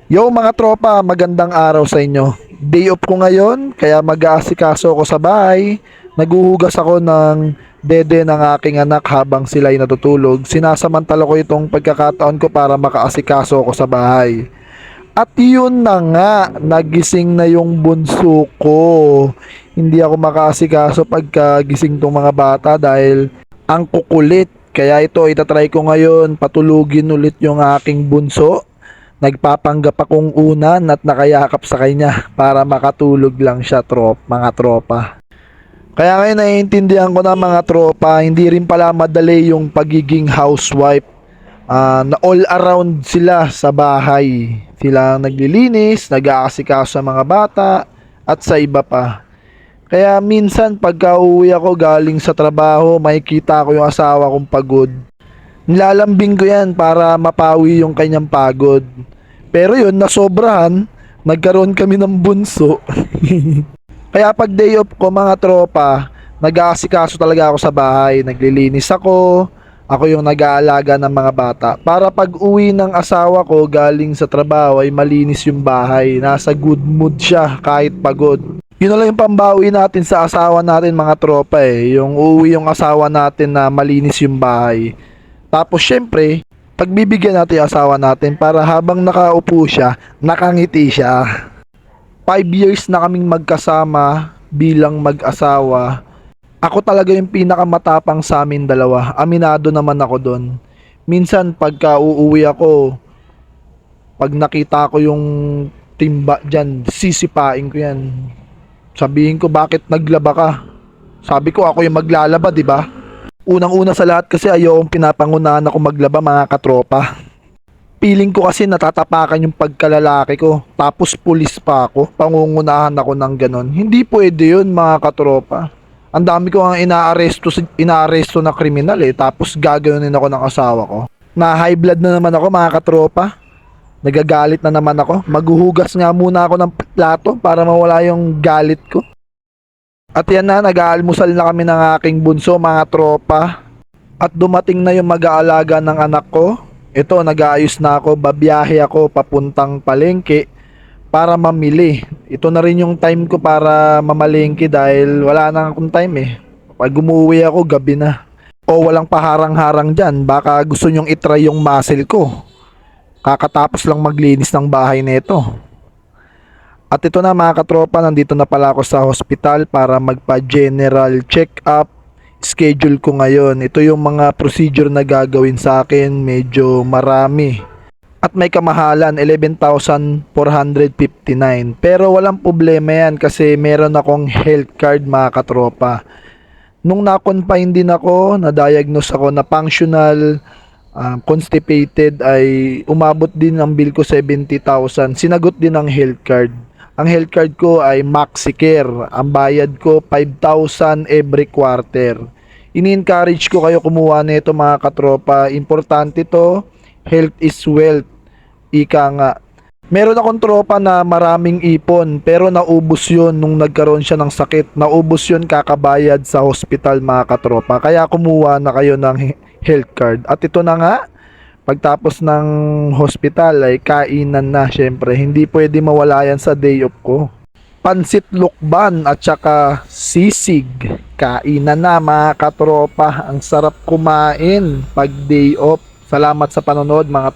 Yo mga tropa, magandang araw sa inyo. Day off ko ngayon, kaya mag-aasikaso ako sa bahay. Naguhugas ako ng dede ng aking anak habang sila ay natutulog. Sinasamantala ko itong pagkakataon ko para makaasikaso ako sa bahay. At yun na nga, nagising na yung bunso ko. Hindi ako makaasikaso pagka gising tong mga bata dahil ang kukulit. Kaya ito, itatry ko ngayon patulugin ulit yung aking bunso. Nagpapanggap akong unan at nakayakap sa kanya para makatulog lang siya mga tropa. Kaya ngayon naiintindihan ko na mga tropa, hindi rin pala madali yung pagiging housewife. Na all around sila sa bahay. Sila ang naglilinis, nag-aasikaso sa mga bata at sa iba pa. Kaya minsan pagka uwi ako galing sa trabaho, makikita ko yung asawa kong pagod. Nilalambing ko yan para mapawi yung kanyang pagod. Pero yun, nasobrahan, nagkaroon kami ng bunso. Kaya pag day off ko mga tropa, nag-aasikaso talaga ako sa bahay. Naglilinis ako yung nag-aalaga ng mga bata. Para pag uwi ng asawa ko galing sa trabaho ay malinis yung bahay. Nasa good mood siya kahit pagod. Yun na lang yung pambawi natin sa asawa natin mga tropa eh. Yung uwi yung asawa natin na malinis yung bahay. Tapos syempre, pagbibigyan natin yung asawa natin para habang nakaupo siya, nakangiti siya. 5 years na kaming magkasama bilang mag-asawa. Ako talaga yung pinakamatapang sa amin dalawa. Aminado naman ako doon. Minsan pagka uuwi ako, pag nakita ko yung timba dyan, sisipain ko yan. Sabihin ko, bakit naglaba ka? Sabi ko, ako yung maglalaba, di ba? Unang-una sa lahat kasi ayokong pinapangunahan ako maglaba mga katropa. Feeling ko kasi natatapakan yung pagkalalaki ko. Tapos pulis pa ako. Pangungunahan ako ng ganon. Hindi pwede yun mga katropa. Ang dami ko ang inaaresto na kriminal eh. Tapos gagayonin ako ng asawa ko. Na high blood na naman ako mga katropa. Nagagalit na naman ako. Maghuhugas nga muna ako ng plato para mawala yung galit ko. At yan na, nag-aalmusal na kami ng aking bunso mga tropa. At dumating na yung mag-aalaga ng anak ko. Ito, nag-aayos na ako, babiyahe ako papuntang palengke para mamili. Ito na rin yung time ko para mamalengke dahil wala na akong time eh. Pag umuwi ako, gabi na. O walang paharang-harang dyan, baka gusto nyong itry yung muscle ko. Kakatapos lang maglinis ng bahay nito. At ito na mga katropa, nandito na pala ako sa hospital para magpa-general check-up. Schedule ko ngayon. Ito yung mga procedure na gagawin sa akin, medyo marami. At may kamahalan, 11,459. Pero walang problema yan kasi meron akong health card mga katropa. Nung na-confine din ako, na-diagnose ako na functional constipated ay umabot din ang bill ko 70,000. Sinagot din ang health card. Ang health card ko ay MaxiCare. Ang bayad ko 5,000 every quarter. Ini-encourage ko kayo kumuha nito mga katropa. Importante to. Health is wealth. Ika nga. Meron akong tropa na maraming ipon pero naubos yun nung nagkaroon siya ng sakit. Naubos yun kakabayad sa hospital mga katropa. Kaya kumuha na kayo ng health card. At ito na nga. Pagtapos ng hospital ay kainan na syempre. Hindi pwede mawala yan sa day off ko. Pansit lukban at saka sisig. Kainan na mga katropa. Ang sarap kumain pag day off. Salamat sa panonood mga tropa.